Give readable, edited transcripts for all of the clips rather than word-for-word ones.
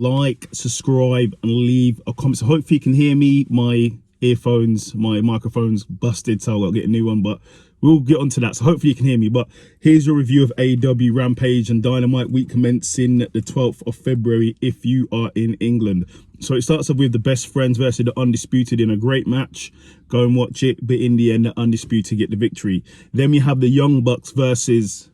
like, subscribe, and leave a comment. So hopefully you can hear me. My earphones, my microphone's busted, so I'll get a new one, but we'll get onto that. So hopefully you can hear me. But here's your review of AEW Rampage and Dynamite week commencing the 12th of February if you are in England. So it starts off with the Best Friends versus the Undisputed in a great match. Go and watch it, but in the end the Undisputed get the victory. Then we have the Young Bucks versus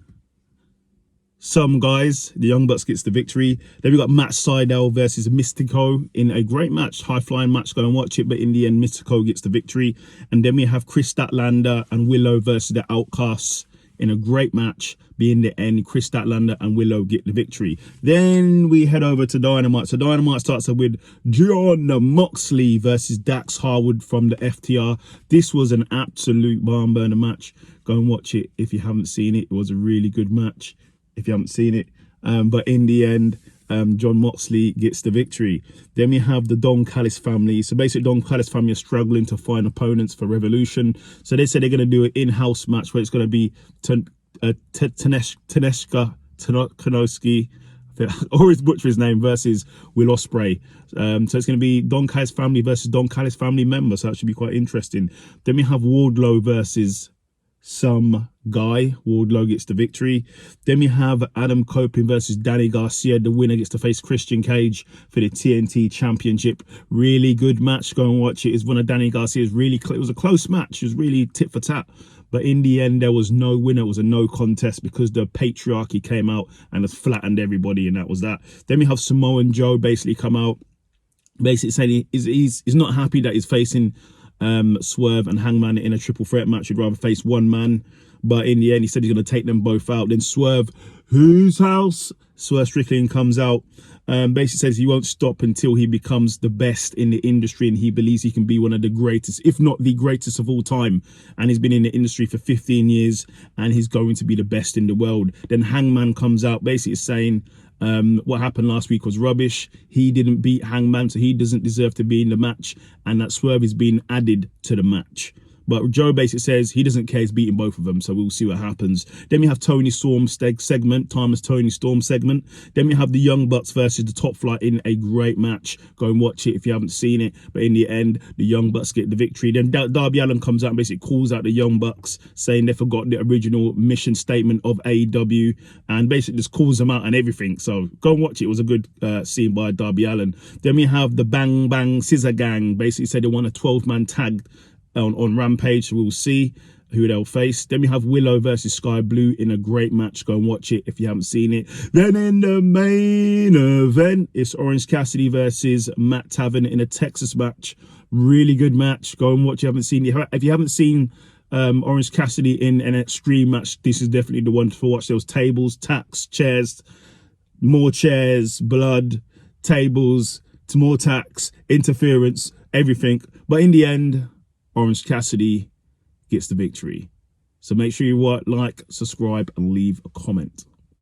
some guys. The Young Bucks gets the victory. Then we got Matt Sydal versus Mystico in a great match, high-flying match. Go and watch it, but in the end Mystico gets the victory. And then we have Chris Statlander and Willow versus the Outcasts in a great match. But in the end, Chris Statlander and Willow get the victory. Then we head over to Dynamite. So Dynamite starts up with Jon Moxley versus Dax Harwood from the FTR. This was an absolute barn burner match. Go and watch it if you haven't seen it. It was a really good match if you haven't seen it. But in the end, Jon Moxley gets the victory. Then we have the Don Callis family. So basically, Don Callis family are struggling to find opponents for Revolution. So they said they're going to do an in-house match where it's going to be Taneshka Kanoski, I always butcher his name, versus Will Ospreay. So it's going to be Don Callis family versus Don Callis family members. So that should be quite interesting. Then we have Wardlow versus some guy. Wardlow gets the victory. Then we have Adam Copeland versus Danny Garcia. The winner gets to face Christian Cage for the TNT Championship. Really good match. Go and watch it. It's one of Danny Garcia's really it was a close match. It was really tit for tat. But in the end, there was no winner. It was a no contest because the patriarchy came out and has flattened everybody, and that was that. Then we have Samoa Joe basically come out, basically saying he's not happy that he's facing Swerve and Hangman in a triple threat match. He'd rather face one man, but in the end he said he's going to take them both out. Then Swerve, whose house? Swerve Strickland comes out, basically says he won't stop until he becomes the best in the industry, and he believes he can be one of the greatest, if not the greatest of all time. And he's been in the industry for 15 years and he's going to be the best in the world. Then Hangman comes out basically saying what happened last week was rubbish. He didn't beat Hangman, so he doesn't deserve to be in the match, and that Swerve is being added to the match. But Joe basically says he doesn't care, he's beating both of them, so we'll see what happens. Then we have Tony Storm's segment, timeless Tony Storm segment. Then we have the Young Bucks versus the Top Flight in a great match. Go and watch it if you haven't seen it. But in the end, the Young Bucks get the victory. Then Darby Allin comes out and basically calls out the Young Bucks, saying they forgot the original mission statement of AEW, and basically just calls them out and everything. So go and watch it. It was a good scene by Darby Allin. Then we have the Bang Bang Scissor Gang, basically said they won a 12-man tag on Rampage, so we'll see who they'll face. Then we have Willow versus Sky Blue in a great match. Go and watch it if you haven't seen it. Then in the main event, it's Orange Cassidy versus Matt Taven in a Texas match. Really good match. Go and watch it if you haven't seen it. If you haven't seen Orange Cassidy in an extreme match, this is definitely the one to watch. There was tables, tacks, chairs, more chairs, blood, tables, more tacks, interference, everything. But in the end, Orange Cassidy gets the victory. So make sure you like, subscribe, and leave a comment.